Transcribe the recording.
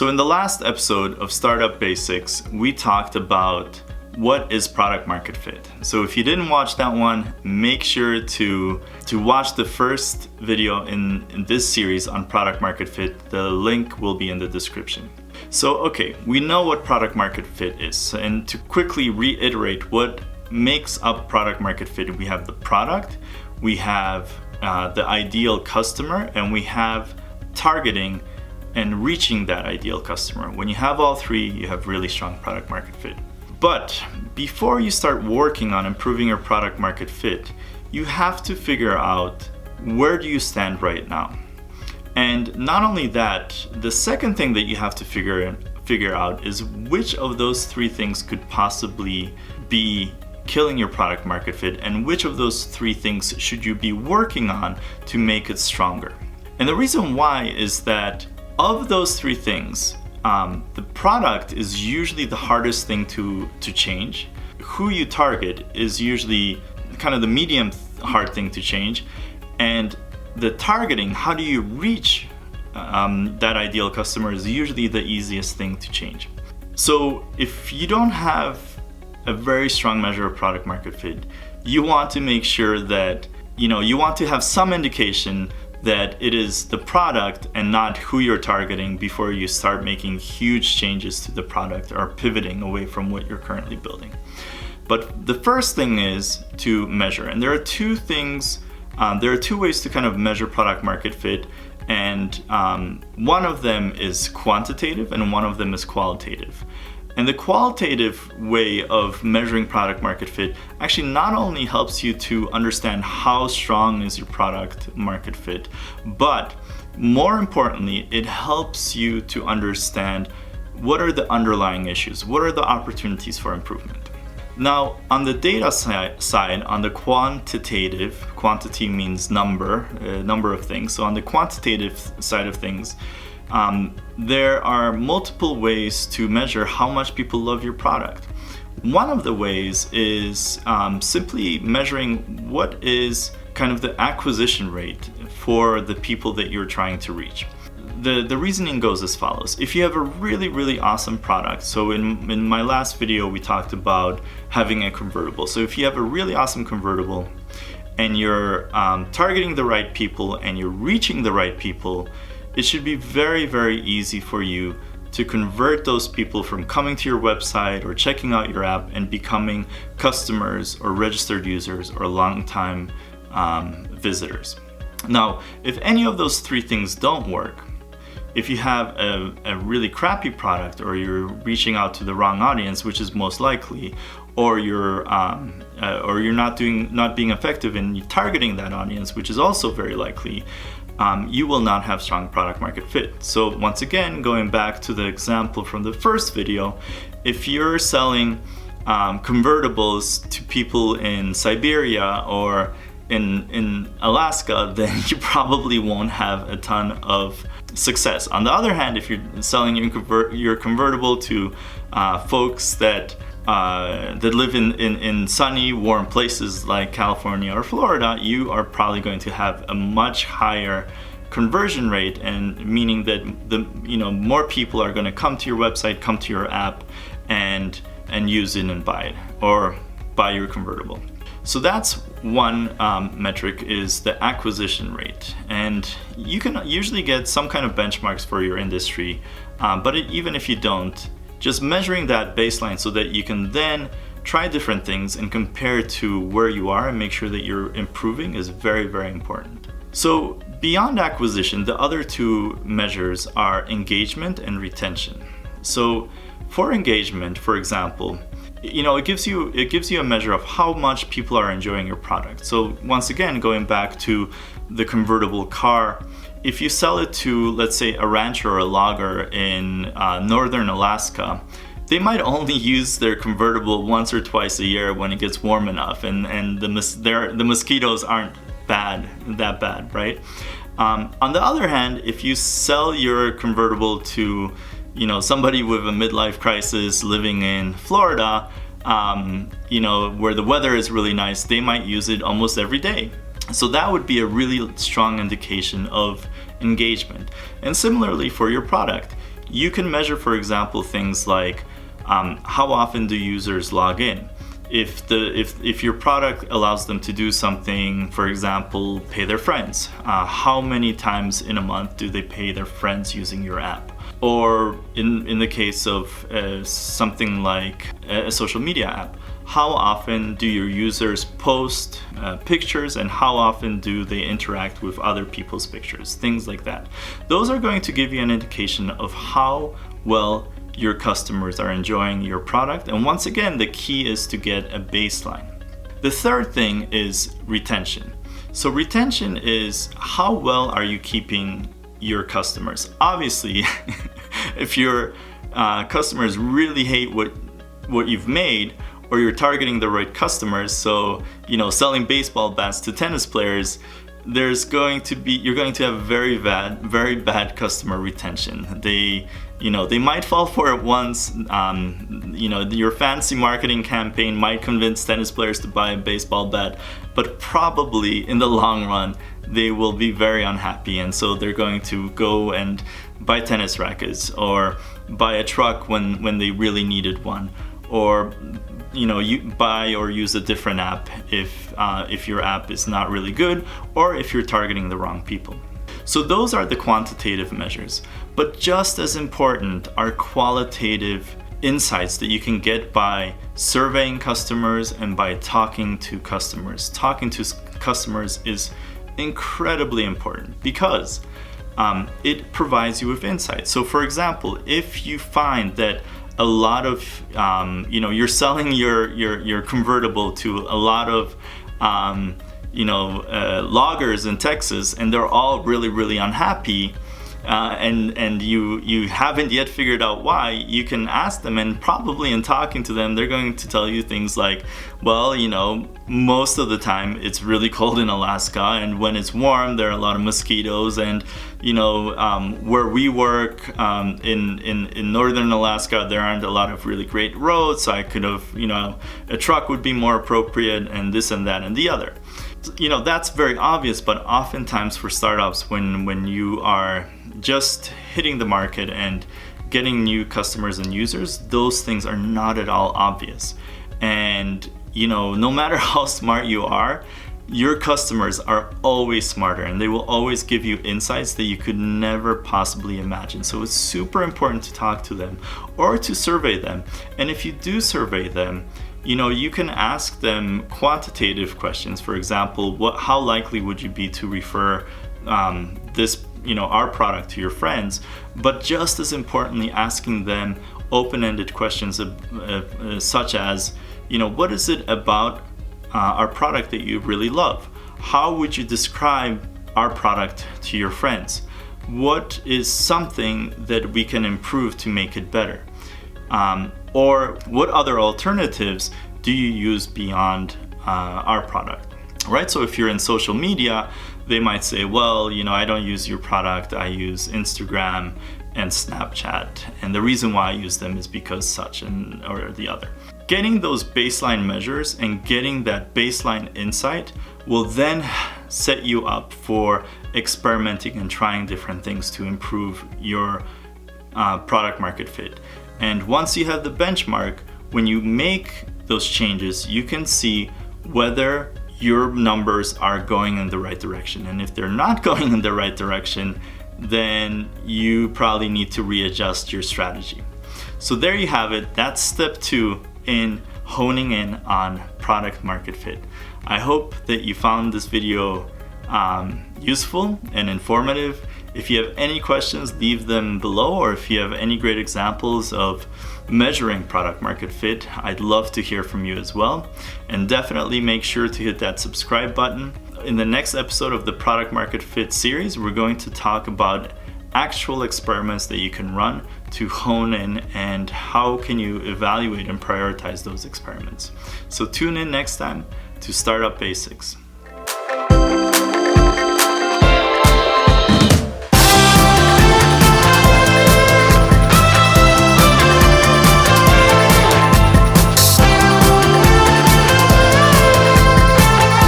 So in the last episode of Startup Basics, we talked about what is product market fit. So if you didn't watch that one, make sure to watch the first video in this series on product market fit. The link will be in the description. So okay, we know what product market fit is. And to quickly reiterate what makes up product market fit, we have the product, we have the ideal customer, and we have targeting and reaching that ideal customer. When you have all three, you have really strong product market fit. But before you start working on improving your product market fit, you have to figure out where do you stand right now. And not only that, the second thing that you have to figure out is which of those three things could possibly be killing your product market fit, and which of those three things should you be working on to make it stronger. And the reason why is that of those three things, the product is usually the hardest thing to change. Who you target is usually kind of the medium hard thing to change. And the targeting, how do you reach that ideal customer, is usually the easiest thing to change. So if you don't have a very strong measure of product market fit, you want to make sure that, you want to have some indication that it is the product and not who you're targeting before you start making huge changes to the product or pivoting away from what you're currently building. But the first thing is to measure. And there are two things, there are two ways to kind of measure product market fit. And one of them is quantitative and one of them is qualitative. And the qualitative way of measuring product market fit actually not only helps you to understand how strong is your product market fit, but more importantly, it helps you to understand what are the underlying issues, what are the opportunities for improvement. Now, on the data side, on the quantitative, quantity means number of things. So on the quantitative side of things, there are multiple ways to measure how much people love your product. One of the ways is simply measuring what is kind of the acquisition rate for the people that you're trying to reach. The reasoning goes as follows. If you have a really, really awesome product, so in my last video we talked about having a convertible. So if you have a really awesome convertible and you're targeting the right people and you're reaching the right people, it should be very, very easy for you to convert those people from coming to your website or checking out your app and becoming customers or registered users or long-time visitors. Now, if any of those three things don't work, if you have a really crappy product or you're reaching out to the wrong audience, which is most likely, or you're not being effective in targeting that audience, which is also very likely, you will not have strong product market fit. So once again, going back to the example from the first video, if you're selling convertibles to people in Siberia or in Alaska, then you probably won't have a ton of success. On the other hand, if you're selling your convertible to folks that live in sunny, warm places like California or Florida, you are probably going to have a much higher conversion rate, and meaning that more people are going to come to your website, come to your app, and use it and buy it or buy your convertible. So that's one metric, is the acquisition rate, and you can usually get some kind of benchmarks for your industry, but even if you don't, just measuring that baseline so that you can then try different things and compare to where you are and make sure that you're improving is very, very important. So beyond acquisition, the other two measures are engagement and retention. So for engagement, for example, it gives you a measure of how much people are enjoying your product. So once again, going back to the convertible car, if you sell it to, let's say, a rancher or a logger in northern Alaska, they might only use their convertible once or twice a year when it gets warm enough, and the mosquitoes aren't that bad, right? On the other hand, if you sell your convertible to somebody with a midlife crisis living in Florida, where the weather is really nice, they might use it almost every day. So that would be a really strong indication of engagement. And similarly for your product, you can measure, for example, things like how often do users log in? If your product allows them to do something, for example, pay their friends, how many times in a month do they pay their friends using your app? Or in the case of something like a social media app, how often do your users post pictures, and how often do they interact with other people's pictures? Things like that. Those are going to give you an indication of how well your customers are enjoying your product. And once again, the key is to get a baseline. The third thing is retention. So retention is how well are you keeping your customers? Obviously, if your customers really hate what you've made, or you're targeting the right customers, so selling baseball bats to tennis players, you're going to have very bad customer retention. They might fall for it once. Your fancy marketing campaign might convince tennis players to buy a baseball bat, but probably in the long run they will be very unhappy, and so they're going to go and buy tennis rackets, or buy a truck when they really needed one, or you buy or use a different app if your app is not really good, or if you're targeting the wrong people. So those are the quantitative measures. But just as important are qualitative insights that you can get by surveying customers and by talking to customers. Talking to customers is incredibly important because it provides you with insights. So for example, if you find that a lot of you're selling your convertible to a lot of loggers in Texas, and they're all really unhappy, and you haven't yet figured out why, you can ask them, and probably in talking to them they're going to tell you things like, well, most of the time it's really cold in Alaska, and when it's warm there are a lot of mosquitoes, and where we work in northern Alaska there aren't a lot of really great roads, so I could have, a truck would be more appropriate, and this and that and the other. That's very obvious, but oftentimes for startups, when you are just hitting the market and getting new customers and users, those things are not at all obvious. And no matter how smart you are, your customers are always smarter, and they will always give you insights that you could never possibly imagine. So it's super important to talk to them or to survey them. And if you do survey them, you can ask them quantitative questions. For example, how likely would you be to refer our product to your friends? But just as importantly, asking them open-ended questions such as, what is it about our product that you really love? How would you describe our product to your friends? What is something that we can improve to make it better? Or what other alternatives do you use beyond our product? Right? So if you're in social media, they might say, well, I don't use your product, I use Instagram and Snapchat, and the reason why I use them is because such or the other. Getting those baseline measures and getting that baseline insight will then set you up for experimenting and trying different things to improve your product market fit. And once you have the benchmark, when you make those changes, you can see whether your numbers are going in the right direction. And if they're not going in the right direction, then you probably need to readjust your strategy. So there you have it. That's step 2 in honing in on product market fit. I hope that you found this video useful and informative. If you have any questions, leave them below, or if you have any great examples of measuring product market fit, I'd love to hear from you as well. And definitely make sure to hit that subscribe button. In the next episode of the Product Market Fit series, we're going to talk about actual experiments that you can run to hone in, and how can you evaluate and prioritize those experiments. So tune in next time to Startup Basics.